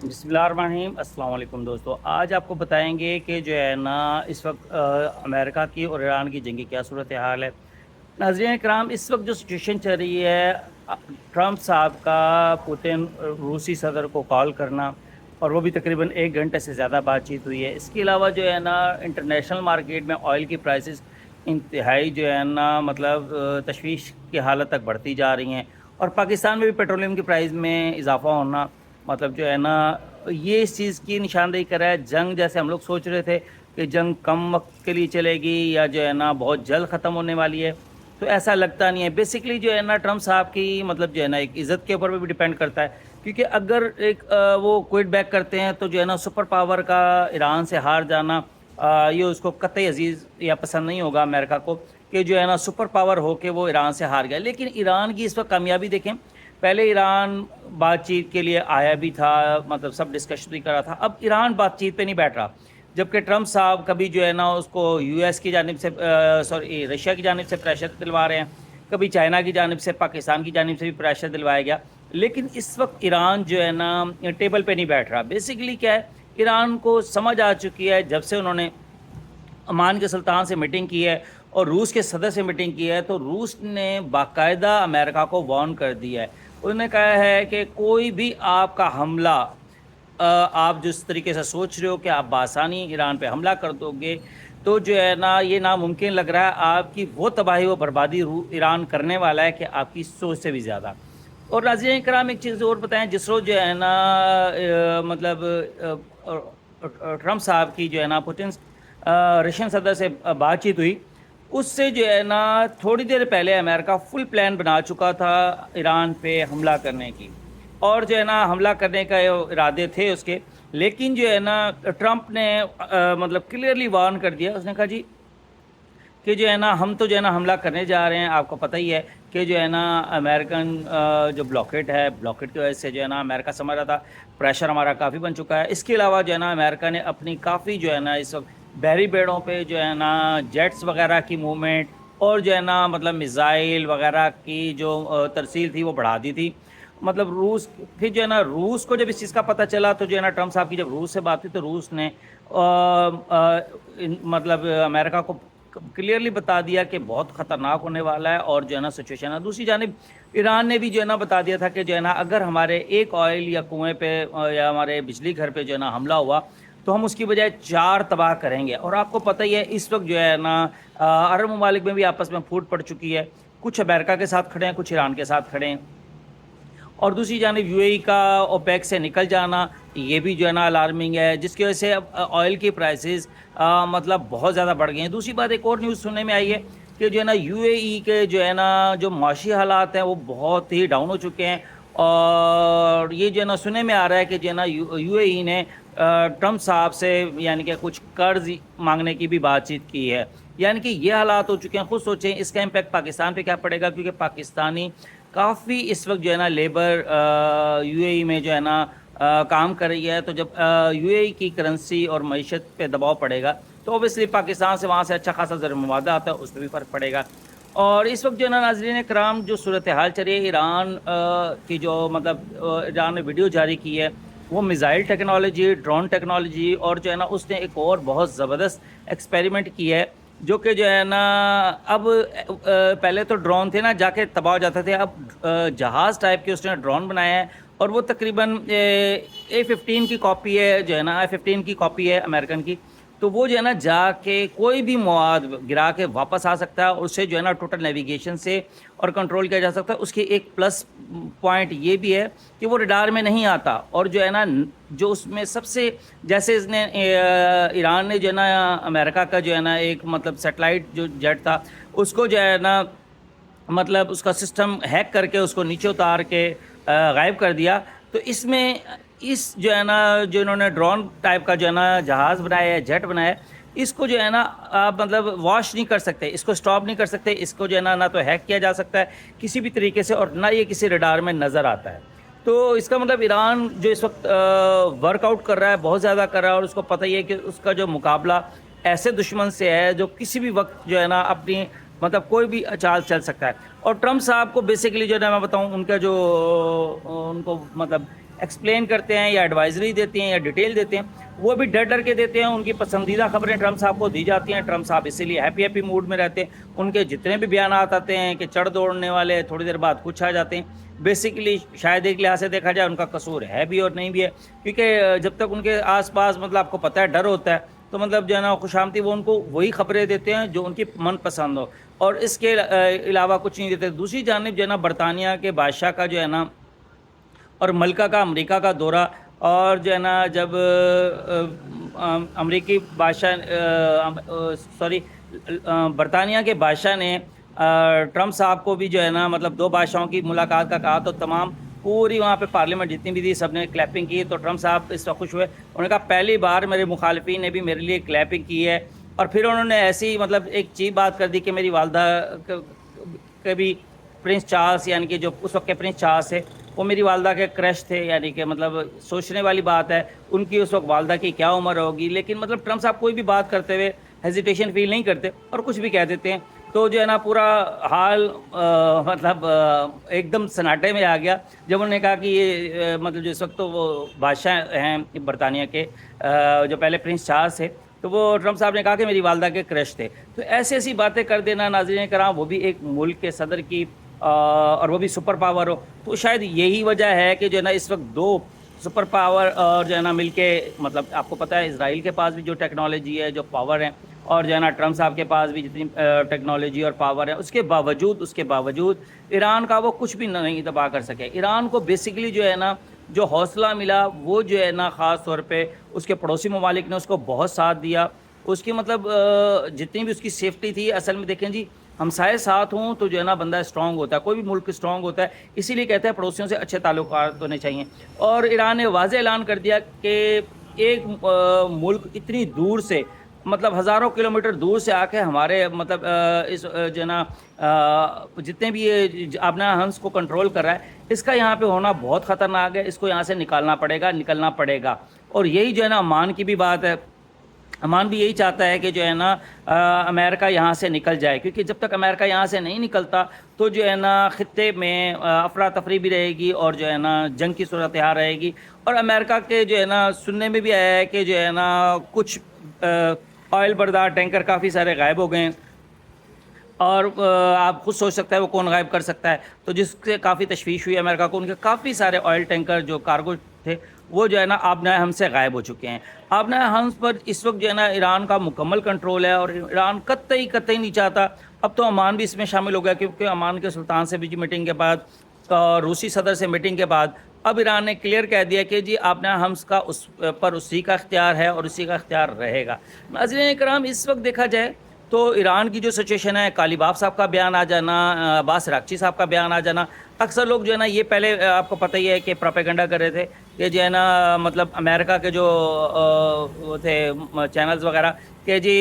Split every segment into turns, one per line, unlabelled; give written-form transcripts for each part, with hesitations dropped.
بسم اللہ الرحمن الرحیم۔ السلام علیکم دوستو، آج آپ کو بتائیں گے کہ جو ہے نا اس وقت امریکہ کی اور ایران کی جنگ کی کیا صورتحال ہے۔ ناظرین کرام، اس وقت جو سچویشن چل رہی ہے، ٹرمپ صاحب کا پوتن روسی صدر کو کال کرنا، اور وہ بھی تقریباً 1 گھنٹے سے زیادہ بات چیت ہوئی ہے۔ اس کے علاوہ جو ہے نا انٹرنیشنل مارکیٹ میں آئل کی پرائسز انتہائی جو ہے نا تشویش کی حالت تک بڑھتی جا رہی ہیں، اور پاکستان میں بھی پیٹرولیم کی پرائز میں اضافہ ہونا جو ہے نا یہ اس چیز کی نشاندہی کر رہا ہے۔ جنگ جیسے ہم لوگ سوچ رہے تھے کہ جنگ کم وقت کے لیے چلے گی یا جو ہے نا بہت جلد ختم ہونے والی ہے، تو ایسا لگتا نہیں ہے۔ بیسیکلی جو ہے نا ٹرمپ صاحب کی جو ہے نا ایک عزت کے اوپر بھی ڈیپینڈ کرتا ہے، کیونکہ اگر ایک وہ کوئٹ بیک کرتے ہیں تو جو ہے نا سپر پاور کا ایران سے ہار جانا یہ اس کو قطعی عزیز یا پسند نہیں ہوگا امریکہ کو، کہ جو ہے نا سپر پاور ہو کے وہ ایران سے ہار گیا۔ لیکن ایران کی اس وقت کامیابی دیکھیں، پہلے ایران بات چیت کے لیے آیا بھی تھا، سب ڈسکشن بھی کر رہا تھا، اب ایران بات چیت پہ نہیں بیٹھ رہا، جبکہ ٹرمپ صاحب کبھی جو ہے نا اس کو یو ایس کی جانب سے رشیا کی جانب سے پریشر دلوا رہے ہیں، کبھی چائنا کی جانب سے، پاکستان کی جانب سے بھی پریشر دلوایا گیا، لیکن اس وقت ایران جو ہے نا ٹیبل پہ نہیں بیٹھ رہا۔ بیسیکلی کیا ہے، ایران کو سمجھ آ چکی ہے، جب سے انہوں نے عمان کے سلطان سے میٹنگ کی ہے اور روس کے صدر سے میٹنگ کی ہے، تو روس نے باقاعدہ امریکہ کو وارن کر دیا ہے۔ انہوں نے کہا ہے کہ کوئی بھی آپ کا حملہ آپ جس طریقے سے سوچ رہے ہو کہ آپ بآسانی ایران پہ حملہ کر دو گے، تو جو ہے نا یہ ناممکن لگ رہا ہے۔ آپ کی وہ تباہی و بربادی ایران کرنے والا ہے کہ آپ کی سوچ سے بھی زیادہ۔ اور ناظرین کرام، ایک چیز اور بتائیں، جس روز جو ہے نا ٹرمپ صاحب کی جو ہے نا پوتن رشین صدر سے بات چیت ہوئی، اس سے جو ہے نا تھوڑی دیر پہلے امریکہ فل پلان بنا چکا تھا ایران پہ حملہ کرنے کی، اور جو ہے نا حملہ کرنے کا ارادے تھے اس کے، لیکن جو ہے نا ٹرمپ نے کلیئرلی وارن کر دیا۔ اس نے کہا جی کہ جو ہے نا ہم تو جو ہے نا حملہ کرنے جا رہے ہیں، آپ کو پتہ ہی ہے کہ جو ہے نا امریکن جو بلاکیٹ ہے، بلاکیٹ کی وجہ سے جو ہے نا امریکہ سمجھ رہا تھا پریشر ہمارا کافی بن چکا ہے۔ اس کے علاوہ جو ہے نا امریکہ نے اپنی کافی جو ہے نا اس وقت بحری بیڑوں پہ جو ہے نا جیٹس وغیرہ کی موومنٹ اور جو ہے نا میزائل وغیرہ کی جو ترسیل تھی وہ بڑھا دی تھی۔ روس پھر جو ہے نا روس کو جب اس چیز کا پتہ چلا، تو جو ہے نا ٹرمپ صاحب کی جب روس سے بات ہوئی، تو روس نے امریکہ کو کلیئرلی بتا دیا کہ بہت خطرناک ہونے والا ہے، اور جو ہے نا سچویشن ہے۔ دوسری جانب ایران نے بھی جو ہے نا بتا دیا تھا کہ جو ہے نا اگر ہمارے ایک آئل یا کنویں پہ یا ہمارے بجلی گھر پہ جو ہے نا حملہ ہوا، تو ہم اس کی بجائے 4 تباہ کریں گے۔ اور آپ کو پتہ ہی ہے اس وقت جو ہے نا عرب ممالک میں بھی آپس میں پھوٹ پڑ چکی ہے، کچھ امریکہ کے ساتھ کھڑے ہیں، کچھ ایران کے ساتھ کھڑے ہیں۔ اور دوسری جانب یو اے ای کا اوپیک سے نکل جانا، یہ بھی جو ہے نا الارمنگ ہے، جس کی وجہ سے اب آئل کی پرائسز بہت زیادہ بڑھ گئی ہیں۔ دوسری بات، ایک اور نیوز سننے میں آئی ہے کہ جو ہے نا یو اے ای کے جو ہے نا جو معاشی حالات ہیں وہ بہت ہی ڈاؤن ہو چکے ہیں، اور یہ جو ہے نا سننے میں آ رہا ہے کہ جو ہے نا یو اے ای نے ٹرمپ صاحب سے یعنی کہ کچھ قرض مانگنے کی بھی بات چیت کی ہے۔ یعنی کہ یہ حالات ہو چکے ہیں۔ خود سوچیں اس کا امپیکٹ پاکستان پہ کیا پڑے گا، کیونکہ پاکستانی کافی اس وقت جو ہے نا لیبر یو اے ای میں جو ہے نا کام کر رہی ہے، تو جب یو اے ای کی کرنسی اور معیشت پہ دباؤ پڑے گا، تو اوبیسلی پاکستان سے وہاں سے اچھا خاصا زر مواد آتا ہے، اس پہ بھی فرق پڑے گا۔ اور اس وقت جو ہے نا ناظرین کرام، جو صورتحال چل رہی ہے ایران کی، جو ایران نے ویڈیو جاری کی ہے، وہ میزائل ٹیکنالوجی، ڈرون ٹیکنالوجی، اور جو ہے نا اس نے ایک اور بہت زبردست ایکسپیریمنٹ کی ہے، جو کہ جو ہے نا اب پہلے تو ڈرون تھے نا جا کے تباہ ہو جاتے تھے، اب جہاز ٹائپ کے اس نے ڈرون بنایا ہے، اور وہ تقریباً A-15 کی کاپی ہے، جو ہے نا A-15 کی کاپی ہے امریکن کی، تو وہ جو ہے نا جا کے کوئی بھی مواد گرا کے واپس آ سکتا ہے، اور اسے جو ہے نا ٹوٹل نیویگیشن سے اور کنٹرول کیا جا سکتا ہے۔ اس کی ایک پلس پوائنٹ یہ بھی ہے کہ وہ ریڈار میں نہیں آتا، اور جو ہے نا جو اس میں سب سے جیسے اس نے ایران نے جو ہے نا امریکہ کا جو ہے نا ایک سیٹلائٹ جو جیٹ تھا، اس کو جو ہے نا اس کا سسٹم ہیک کر کے اس کو نیچے اتار کے غائب کر دیا، تو اس میں اس جو ہے نا جو انہوں نے ڈرون ٹائپ کا جو ہے نا جہاز بنایا ہے، جیٹ بنایا ہے، اس کو جو ہے نا آپ واش نہیں کر سکتے، اس کو سٹاپ نہیں کر سکتے، اس کو جو ہے نا نہ تو ہیک کیا جا سکتا ہے کسی بھی طریقے سے، اور نہ یہ کسی ریڈار میں نظر آتا ہے۔ تو اس کا ایران جو اس وقت ورک آؤٹ کر رہا ہے، بہت زیادہ کر رہا ہے، اور اس کو پتہ ہی ہے کہ اس کا جو مقابلہ ایسے دشمن سے ہے جو کسی بھی وقت جو ہے نا اپنی کوئی بھی چال چل سکتا ہے۔ اور ٹرمپ صاحب کو بیسیکلی جو ہے نا میں بتاؤں، ان کا جو ان کو ایکسپلین کرتے ہیں یا ایڈوائزری دیتے ہیں یا ڈیٹیل دیتے ہیں، وہ بھی ڈر ڈر کے دیتے ہیں. ان کی پسندیدہ خبریں ٹرمپ صاحب کو دی جاتی ہیں. ٹرمپ صاحب اسی لیے ہیپی موڈ میں رہتے ہیں. ان کے جتنے بھی بیانات آتے ہیں کہ چڑھ دوڑنے والے، تھوڑی دیر بعد کچھ آ جاتے ہیں. بیسیکلی شاید ایک لحاظ سے دیکھا جائے ان کا قصور ہے بھی اور نہیں بھی ہے، کیونکہ جب تک ان کے آس پاس مطلب آپ کو پتہ ہے ڈر ہوتا ہے، تو مطلب جو ہے نا خوش آمدی وہ ان کو وہی خبریں دیتے ہیں جو ان کی من پسند ہو، اور اس کے علاوہ کچھ نہیں دیتے. دوسری جانب جو ہے نا برطانیہ کے بادشاہ کا جو ہے نا اور ملکہ کا امریکہ کا دورہ، اور جو ہے نا جب امریکی بادشاہ برطانیہ کے بادشاہ نے ٹرمپ صاحب کو بھی جو ہے نا مطلب دو بادشاہوں کی ملاقات کا کہا، تو تمام پوری وہاں پہ پارلیمنٹ جتنی بھی تھی سب نے کلیپنگ کی. تو ٹرمپ صاحب اس وقت خوش ہوئے. انہوں نے کہا پہلی بار میرے مخالفین نے بھی میرے لیے کلیپنگ کی ہے. اور پھر انہوں نے ایسی مطلب ایک چیز بات کر دی کہ میری والدہ کے بھی پرنس چارلس، یعنی کہ جو اس وقت کے پرنس چارلس تھے، وہ میری والدہ کے کرش تھے. یعنی کہ مطلب سوچنے والی بات ہے ان کی اس وقت والدہ کی کیا عمر ہوگی، لیکن مطلب ٹرمپ صاحب کوئی بھی بات کرتے ہوئے ہیزیٹیشن فیل نہیں کرتے اور کچھ بھی کہہ دیتے ہیں. تو جو ہے نا پورا حال مطلب ایک دم سناٹے میں آ گیا جب انہوں نے کہا کہ یہ مطلب جو اس وقت تو وہ بادشاہ ہیں برطانیہ کے جو پہلے پرنس چارلس تھے، تو وہ ٹرمپ صاحب نے کہا کہ میری والدہ کے کرش تھے. تو ایسی باتیں کر دینا ناظرین کرام، وہ بھی ایک ملک کے صدر کی، اور وہ بھی سپر پاور ہو. تو شاید یہی وجہ ہے کہ جو ہے نا اس وقت دو سپر پاور اور جو ہے نا مل کے، مطلب آپ کو پتہ ہے اسرائیل کے پاس بھی جو ٹیکنالوجی ہے، جو پاور ہے، اور جو ہے نا ٹرمپ صاحب کے پاس بھی جتنی ٹیکنالوجی اور پاور ہے، اس کے باوجود ایران کا وہ کچھ بھی نہیں تباہ کر سکے. ایران کو بیسیکلی جو ہے نا جو حوصلہ ملا وہ جو ہے نا خاص طور پہ اس کے پڑوسی ممالک نے اس کو بہت ساتھ دیا. اس کی مطلب جتنی بھی اس کی سیفٹی تھی، اصل میں دیکھیں جی ہمسائے ساتھ ہوں تو جو ہے نا بندہ اسٹرانگ ہوتا ہے، کوئی بھی ملک اسٹرانگ ہوتا ہے. اسی لیے کہتے ہیں پڑوسیوں سے اچھے تعلقات ہونے چاہیے. اور ایران نے واضح اعلان کر دیا کہ ایک ملک اتنی دور سے، مطلب ہزاروں کلومیٹر دور سے آ کے ہمارے مطلب اس جو ہے نا جتنے بھی یہ آبنا ہنس کو کنٹرول کر رہا ہے، اس کا یہاں پہ ہونا بہت خطرناک ہے. اس کو یہاں سے نکالنا پڑے گا. اور یہی جو ہے نا امان کی بھی بات ہے. امان بھی یہی چاہتا ہے کہ جو ہے نا امریکہ یہاں سے نکل جائے، کیونکہ جب تک امریکہ یہاں سے نہیں نکلتا تو جو ہے نا خطے میں افراتفری بھی رہے گی اور جو ہے نا جنگ کی صورتحال رہے گی. اور امریکہ کے جو ہے نا سننے میں بھی آیا ہے کہ جو ہے نا کچھ آئل بردار ٹینکر کافی سارے غائب ہو گئے ہیں، اور آپ خود سوچ سکتے ہیں وہ کون غائب کر سکتا ہے. تو جس سے کافی تشویش ہوئی امریکہ کو، ان کے کافی سارے آئل ٹینکر جو کارگو تھے وہ جو ہے نا آبنائے ہم سے غائب ہو چکے ہیں. آبنائے ہمس پر اس وقت جو ہے نا ایران کا مکمل کنٹرول ہے، اور ایران قطعی نہیں چاہتا. اب تو عمان بھی اس میں شامل ہو گیا، کیونکہ عمان کے سلطان سے بھی میٹنگ کے بعد، روسی صدر سے میٹنگ کے بعد، اب ایران نے کلیئر کہہ دیا کہ جی آبنائے ہمس کا اس پر اسی کا اختیار ہے اور اسی کا اختیار رہے گا. ناظرین کرام، اس وقت دیکھا جائے تو ایران کی جو سچویشن ہے، قالیباف صاحب کا بیان آ جانا، عباس راغچی صاحب کا بیان آ جانا، اکثر لوگ جو ہے نا یہ پہلے آپ کو پتہ ہی ہے کہ پروپیگنڈا کر رہے تھے کہ جو ہے نا مطلب امریکہ کے جو وہ تھے چینلز وغیرہ کہ جی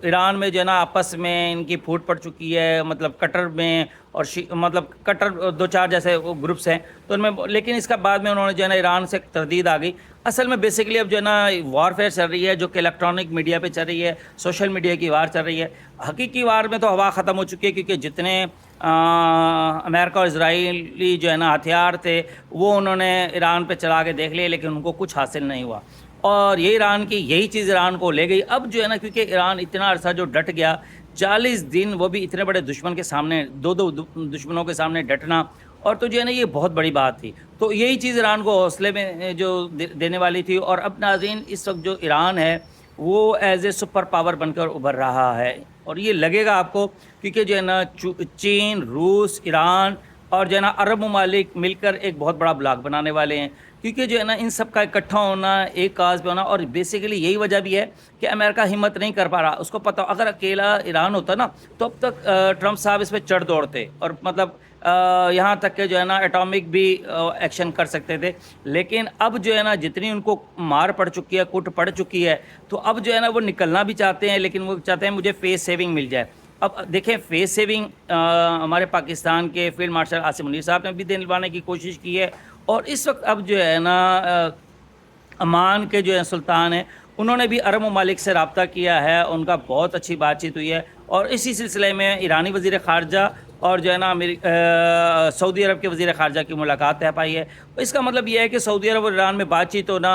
ایران میں جو ہے نا آپس میں ان کی پھوٹ پڑ چکی ہے، مطلب قطر میں اور مطلب قطر دو چار جیسے گروپس ہیں تو ان میں، لیکن اس کا بعد میں انہوں نے جو ہے نا ایران سے تردید آ گئی. اصل میں بیسیکلی اب جو ہے نا وار فیئر چل رہی ہے، جو کہ الیکٹرانک میڈیا پہ چل رہی ہے، سوشل میڈیا کی وار چل رہی ہے. حقیقی وار میں تو ہوا ختم ہو چکی ہے، کیونکہ جتنے امریکہ اور اسرائیلی جو ہے نا ہتھیار تھے وہ انہوں نے ایران پہ چلا کے دیکھ لیے، لیکن ان کو کچھ حاصل نہیں ہوا. اور یہ ایران کی یہی چیز ایران کو لے گئی. اب جو ہے نا کیونکہ ایران اتنا عرصہ جو ڈٹ گیا، 40 دن، وہ بھی اتنے بڑے دشمن کے سامنے، دو دشمنوں کے سامنے ڈٹنا، اور تو جو ہے نا یہ بہت بڑی بات تھی. تو یہی چیز ایران کو حوصلے میں جو دینے والی تھی. اور اب ناظرین اس وقت جو ایران ہے وہ ایز اے سپر پاور بن کر ابھر رہا ہے، اور یہ لگے گا آپ کو، کیونکہ جو ہے نا چین، روس، ایران اور جو ہے نا عرب ممالک مل کر ایک بہت بڑا بلاک بنانے والے ہیں. کیونکہ جو ہے نا ان سب کا اکٹھا ہونا، ایک کاز پہ ہونا، اور بیسیکلی یہی وجہ بھی ہے کہ امریکہ ہمت نہیں کر پا رہا. اس کو پتہ اگر اکیلا ایران ہوتا نا تو اب تک ٹرمپ صاحب اس پہ چڑھ دوڑتے، اور مطلب یہاں تک کہ جو ہے نا ایٹامک بھی ایکشن کر سکتے تھے. لیکن اب جو ہے نا جتنی ان کو مار پڑ چکی ہے، کٹ پڑ چکی ہے، تو اب جو ہے نا وہ نکلنا بھی چاہتے ہیں، لیکن وہ چاہتے ہیں مجھے فیس سیونگ مل جائے. اب دیکھیں فیس سیونگ ہمارے پاکستان کے فیلڈ مارشل عاصم منیر صاحب نے بھی دلوانے کی کوشش کی ہے. اور اس وقت اب جو ہے نا عمان کے جو ہے سلطان ہیں، انہوں نے بھی عرب ممالک سے رابطہ کیا ہے، ان کا بہت اچھی بات چیت ہوئی ہے. اور اسی سلسلے میں ایرانی وزیر خارجہ اور جو ہے نا سعودی عرب کے وزیر خارجہ کی ملاقات طے پائی ہے. اس کا مطلب یہ ہے کہ سعودی عرب اور ایران میں بات چیت ہونا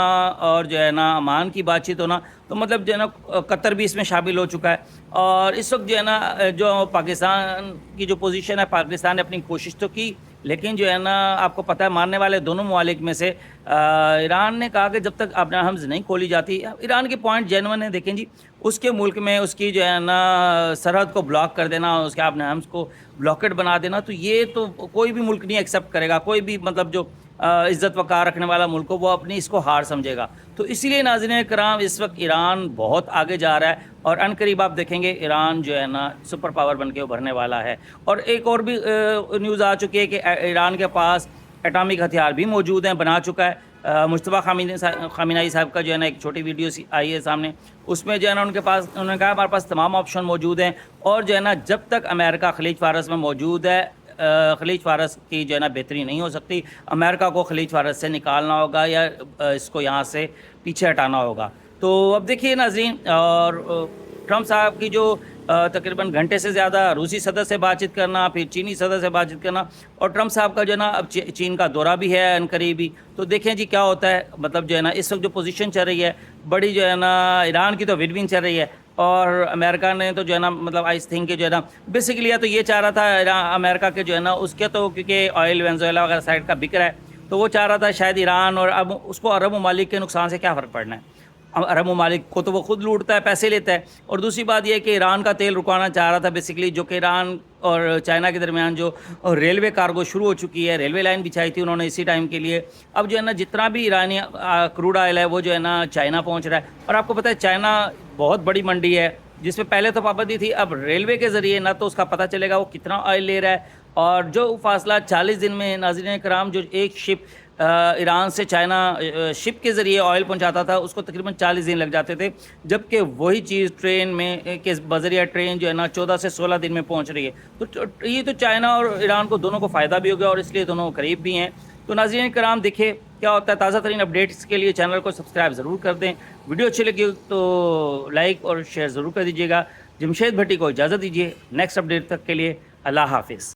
اور جو ہے نا عمان کی بات چیت ہونا, تو مطلب جو ہے نا قطر بھی اس میں شامل ہو چکا ہے. اور اس وقت جو ہے نا جو پاکستان کی جو پوزیشن ہے, پاکستان نے اپنی کوشش تو کی, لیکن جو ہے نا آپ کو پتہ ہے ماننے والے دونوں ممالک میں سے ایران نے کہا کہ جب تک ابراہمز نہیں کھولی جاتی. ایران کے پوائنٹ جینون ہیں, دیکھیں جی اس کے ملک میں اس کی جو ہے نا سرحد کو بلاک کر دینا, اس کے ابراہمز کو بلاکڈ بنا دینا, تو یہ تو کوئی بھی ملک نہیں ایکسیپٹ کرے گا. کوئی بھی مطلب جو عزت وقار رکھنے والا ملک ہو وہ اپنی اس کو ہار سمجھے گا. تو اسی لیے ناظرین کرام اس وقت ایران بہت آگے جا رہا ہے, اور ان قریب آپ دیکھیں گے ایران جو ہے نا سپر پاور بن کے ابھرنے والا ہے. اور ایک اور بھی نیوز آ چکی ہے کہ ایران کے پاس ایٹامک ہتھیار بھی موجود ہیں, بنا چکا ہے. مصطفیٰ خامنہئی صاحب کا جو ہے نا ایک چھوٹی ویڈیو آئی ہے سامنے, اس میں جو ہے نا انہوں نے کہا ہمارے پاس تمام آپشن موجود ہیں, اور جو ہے نا جب تک امریکہ خلیج فارس میں موجود ہے, خلیج فارس کی جو ہے نا بہتری نہیں ہو سکتی. امریکہ کو خلیج فارس سے نکالنا ہوگا یا اس کو یہاں سے پیچھے ہٹانا ہوگا. تو اب دیکھیے ناظرین, اور ٹرمپ صاحب کی جو تقریباً گھنٹے سے زیادہ روسی صدر سے بات چیت کرنا, پھر چینی صدر سے بات چیت کرنا, اور ٹرمپ صاحب کا جو ہے نا اب چین کا دورہ بھی ہے ان قریبی. تو دیکھیں جی کیا ہوتا ہے. مطلب جو ہے نا اس وقت جو پوزیشن چل رہی ہے بڑی, جو ہے نا ایران کی تو ون ون چل رہی ہے, اور امریکہ نے تو جو ہے نا مطلب آئی تھنک کہ جو ہے نا بیسیکلی یا تو یہ چاہ رہا تھا امریکہ کے جو ہے نا اس کے تو کیونکہ آئل وینزویلا وغیرہ سائڈ کا بک رہا ہے, تو وہ چاہ رہا تھا شاید ایران, اور اب اس کو عرب ممالک کے نقصان سے کیا فرق پڑنا ہے. عرب ممالک کو تو وہ خود لوٹتا ہے, پیسے لیتا ہے. اور دوسری بات یہ ہے کہ ایران کا تیل رکوانا چاہ رہا تھا بیسیکلی, جو کہ ایران اور چائنا کے درمیان جو ریلوے کارگو شروع ہو چکی ہے, ریلوے لائن بچھائی تھی انہوں نے اسی ٹائم کے لیے. اب جو ہے نا جتنا بھی ایرانی کروڈ آئل ہے وہ جو ہے نا چائنا پہنچ رہا ہے. اور آپ کو پتہ ہے چائنا بہت بڑی منڈی ہے جس میں پہلے تو پابندی تھی, اب ریلوے کے ذریعے نہ تو اس کا پتہ چلے گا وہ کتنا آئل لے رہا ہے. اور جو فاصلہ 40 دن میں ناظرین کرام جو ایک شپ ایران سے چائنا شپ کے ذریعے آئل پہنچاتا تھا اس کو تقریباً 40 دن لگ جاتے تھے, جبکہ وہی چیز ٹرین میں کے بذریعہ ٹرین جو ہے نا 14 سے 16 دن میں پہنچ رہی ہے. تو یہ تو چائنا اور ایران کو دونوں کو فائدہ بھی ہو گیا, اور اس لیے دونوں قریب بھی ہیں. تو ناظرین کرام دیکھیں کیا ہوتا ہے. تازہ ترین اپڈیٹس کے لیے چینل کو سبسکرائب ضرور کر دیں. ویڈیو اچھی لگی تو لائک اور شیئر ضرور کر دیجیے گا. جمشید بھٹی کو اجازت دیجیے, نیکسٹ اپڈیٹ تک کے لیے اللہ حافظ.